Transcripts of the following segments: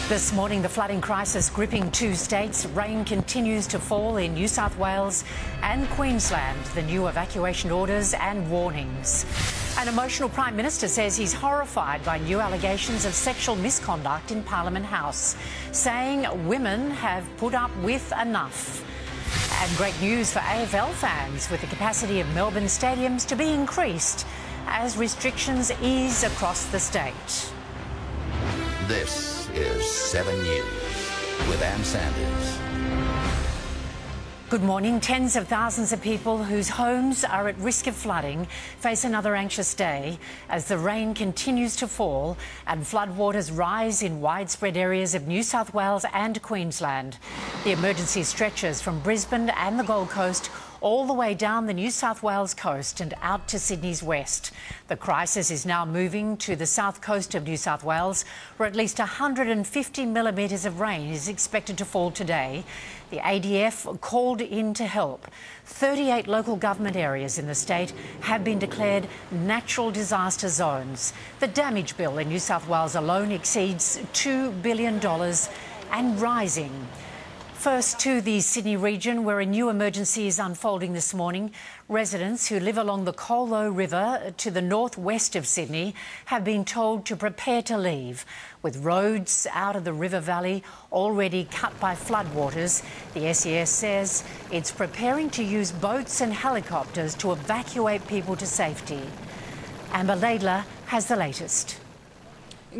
This morning, the flooding crisis gripping two states. Rain continues to fall in New South Wales and Queensland. The new evacuation orders and warnings. An emotional Prime Minister says he's horrified by new allegations of sexual misconduct in Parliament House, saying women have put up with enough. And great news for AFL fans, with the capacity of Melbourne stadiums to be increased as restrictions ease across the state. This is 7 News with Ann Sanders. Good morning. Tens of thousands of people whose homes are at risk of flooding face another anxious day as the rain continues to fall and floodwaters rise in widespread areas of New South Wales and Queensland. The emergency stretches from Brisbane and the Gold Coast all the way down the New South Wales coast and out to Sydney's west. The crisis is now moving to the south coast of New South Wales, where at least 150 millimetres of rain is expected to fall today. The ADF called in to help. 38 local government areas in the state have been declared natural disaster zones. The damage bill in New South Wales alone exceeds $2 billion and rising. First to the Sydney region, where a new emergency is unfolding this morning. Residents who live along the COLO River to the northwest of Sydney have been told to prepare to leave. With roads out of the river valley already cut by floodwaters, the SES says it's preparing to use boats and helicopters to evacuate people to safety. Amber Laidler has the latest.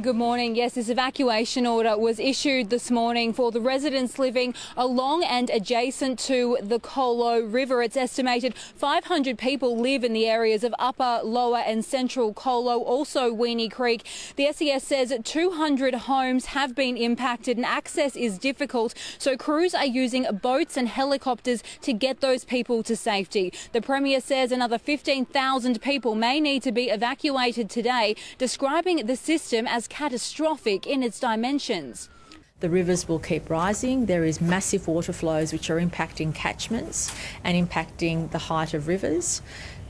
Good morning. Yes, this evacuation order was issued this morning for the residents living along and adjacent to the COLO River. It's estimated 500 people live in the areas of Upper, Lower and Central COLO, also Weenie Creek. The SES says 200 homes have been impacted and access is difficult, so crews are using boats and helicopters to get those people to safety. The Premier says another 15,000 people may need to be evacuated today, describing the system as catastrophic in its dimensions. The rivers will keep rising. There is massive water flows which are impacting catchments and impacting the height of rivers.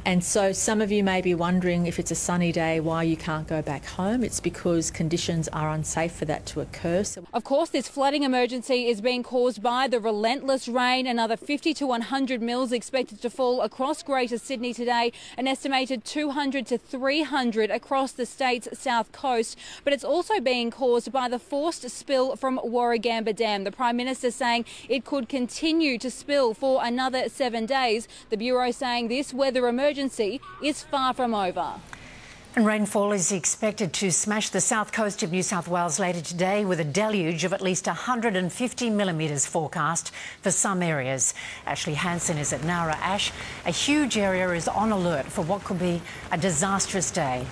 And so some of you may be wondering, if it's a sunny day, why you can't go back home. It's because conditions are unsafe for that to occur. Of course, this flooding emergency is being caused by the relentless rain. Another 50 to 100 mils expected to fall across Greater Sydney today, an estimated 200 to 300 across the state's south coast. But it's also being caused by the forced spill from Warragamba Dam. The Prime Minister saying it could continue to spill for another 7 days. The Bureau saying this weather emergency is far from over. And rainfall is expected to smash the south coast of New South Wales later today, with a deluge of at least 150 millimetres forecast for some areas. ASHLEA Hansen is at NOWRA. Ash, a huge area is on alert for what could be a disastrous day.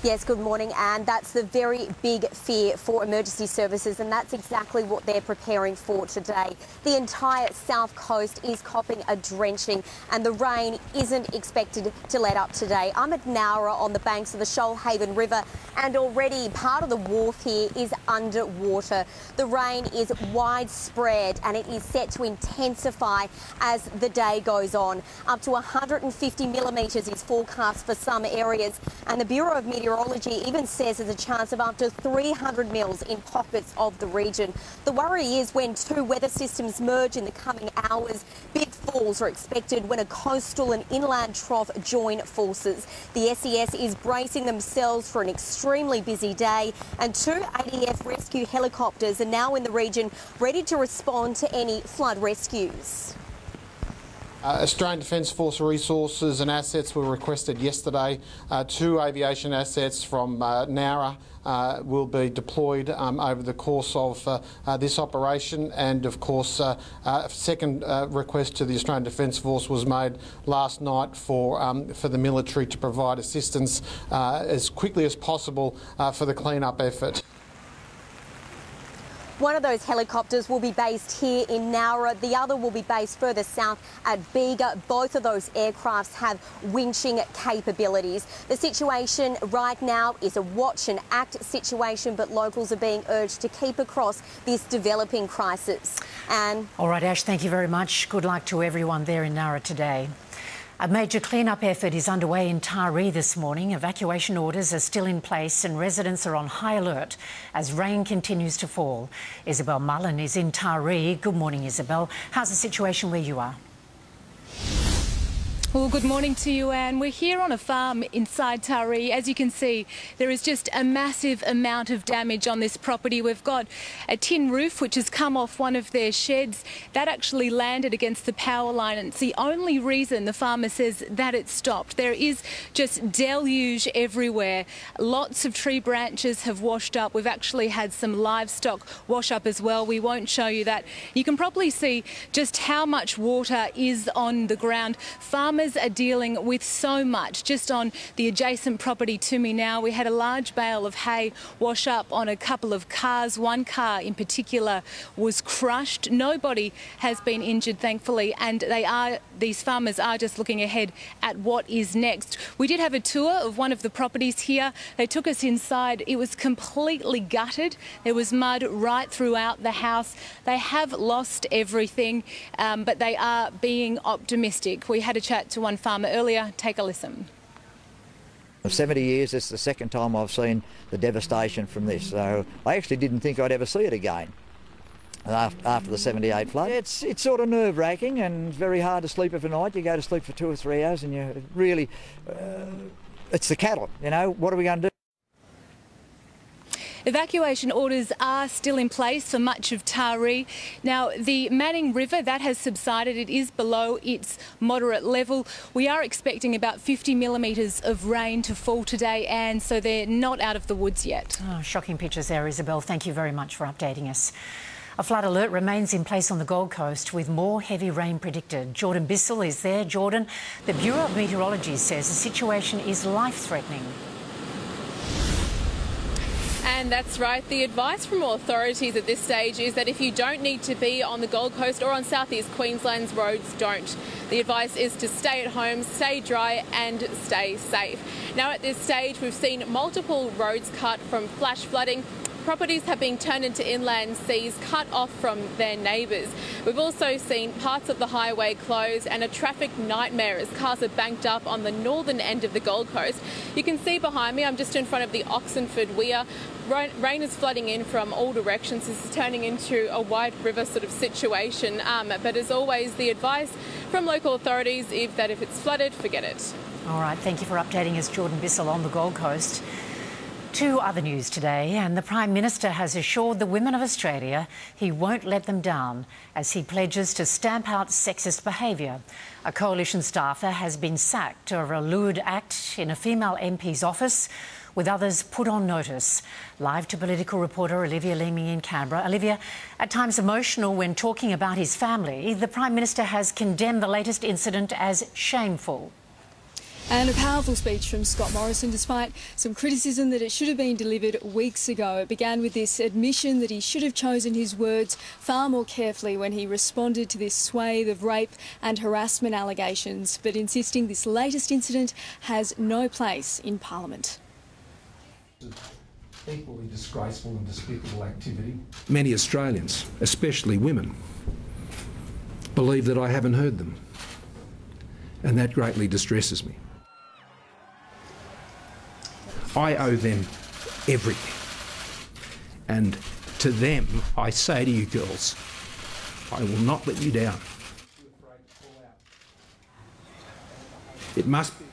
Yes, good morning, Anne. That's the very big fear for emergency services, and that's exactly what they're preparing for today. The entire south coast is copping a drenching, and the rain isn't expected to let up today. I'm at NOWRA on the banks of the Shoalhaven River, and already part of the wharf here is underwater. The rain is widespread, and it is set to intensify as the day goes on. Up to 150 millimetres is forecast for some areas, and the Bureau of Meteorology even says there's a chance of up to 300 mils in pockets of the region. The worry is when two weather systems merge in the coming hours, big falls are expected when a coastal and inland trough join forces. The SES is bracing themselves for an extremely busy day, and two ADF rescue helicopters are now in the region ready to respond to any flood rescues. Australian Defence Force resources and assets were requested yesterday. Two aviation assets from NOWRA will be deployed over the course of this operation, and of course a second request to the Australian Defence Force was made last night for the military to provide assistance as quickly as possible for the clean-up effort. One of those helicopters will be based here in Nowra. The other will be based further south at Bega. Both of those aircrafts have winching capabilities. The situation right now is a watch and act situation, but locals are being urged to keep across this developing crisis. And all right, Ash, thank you very much. Good luck to everyone there in Nowra today. A major clean-up effort is underway in Taree this morning. Evacuation orders are still in place and residents are on high alert as rain continues to fall. Isabel Mullen is in Taree. Good morning, Isabel. How's the situation where you are? Well, good morning to you, Anne. We're here on a farm inside Taree. As you can see, there is just a massive amount of damage on this property. We've got a tin roof which has come off one of their sheds. That actually landed against the power line, and it's the only reason the farmer says that it stopped. There is just deluge everywhere. Lots of tree branches have washed up. We've actually had some livestock wash up as well. We won't show you that. You can probably see just how much water is on the ground. Farmers are dealing with so much. Just on the adjacent property to me now, we had a large bale of hay wash up on a couple of cars. One car in particular was crushed. Nobody has been injured, thankfully, and these farmers are just looking ahead at what is next. We did have a tour of one of the properties here. They took us inside. It was completely gutted. There was mud right throughout the house. They have lost everything, but they are being optimistic. We had a chat to one farmer earlier. Take a listen. For 70 years, it's the second time I've seen the devastation from this. So I actually didn't think I'd ever see it again after the 78 flood. It's sort of nerve-wracking and very hard to sleep every night. You go to sleep for 2 or 3 hours and you really, it's the cattle, you know, what are we going to do? Evacuation orders are still in place for much of Taree. Now, the Manning River, that has subsided. It is below its moderate level. We are expecting about 50 millimetres of rain to fall today, and so they're not out of the woods yet. Oh, shocking pictures there, Isabel. Thank you very much for updating us. A flood alert remains in place on the Gold Coast with more heavy rain predicted. Jordan Bissell is there. Jordan, the Bureau of Meteorology says the situation is life-threatening. And that's right. The advice from authorities at this stage is that if you don't need to be on the Gold Coast or on southeast Queensland's roads, don't. The advice is to stay at home, stay dry and stay safe. Now, at this stage, we've seen multiple roads cut from flash flooding. Properties have been turned into inland seas, cut off from their neighbours. We've also seen parts of the highway closed and a traffic nightmare as cars are banked up on the northern end of the Gold Coast. You can see behind me, I'm just in front of the Oxenford Weir. Rain is flooding in from all directions. This is turning into a wide river sort of situation. But as always, the advice from local authorities is that if it's flooded, forget it. All right, thank you for updating us, Jordan Bissell, on the Gold Coast. To other news today, and the Prime Minister has assured the women of Australia he won't let them down as he pledges to stamp out sexist behaviour. A coalition staffer has been sacked over a lewd act in a female MP's office, with others put on notice. Live to political reporter Olivia Leeming in Canberra. Olivia, at times emotional when talking about his family, the Prime Minister has condemned the latest incident as shameful. And a powerful speech from Scott Morrison, despite some criticism that it should have been delivered weeks ago. It began with this admission that he should have chosen his words far more carefully when he responded to this swathe of rape and harassment allegations, but insisting this latest incident has no place in Parliament. Equally disgraceful and despicable activity. Many Australians, especially women, believe that I haven't heard them, and that greatly distresses me. I owe them everything. And to them, I say to you girls, I will not let you down. It must be.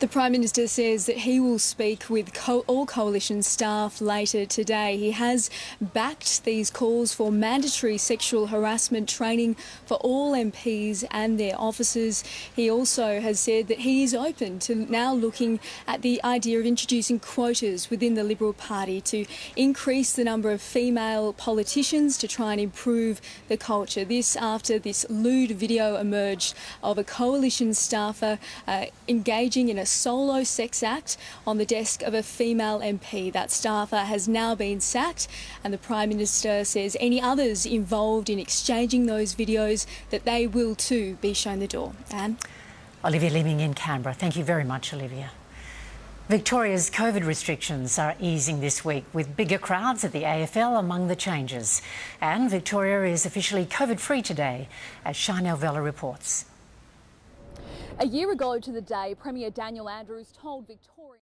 The Prime Minister says that he will speak with all coalition staff later today. He has backed these calls for mandatory sexual harassment training for all MPs and their officers. He also has said that he is open to now looking at the idea of introducing quotas within the Liberal Party to increase the number of female politicians to try and improve the culture. This after this lewd video emerged of a coalition staffer engaging in a solo sex act on the desk of a female MP. That staffer has now been sacked, and the Prime Minister says any others involved in exchanging those videos, that they will too be shown the door. Anne? Olivia Leeming in Canberra. Thank you very much, Olivia. Victoria's COVID restrictions are easing this week, with bigger crowds at the AFL among the changes. And Victoria is officially COVID-free today, as Chanel Vella reports. A year ago to the day, Premier Daniel Andrews told Victoria...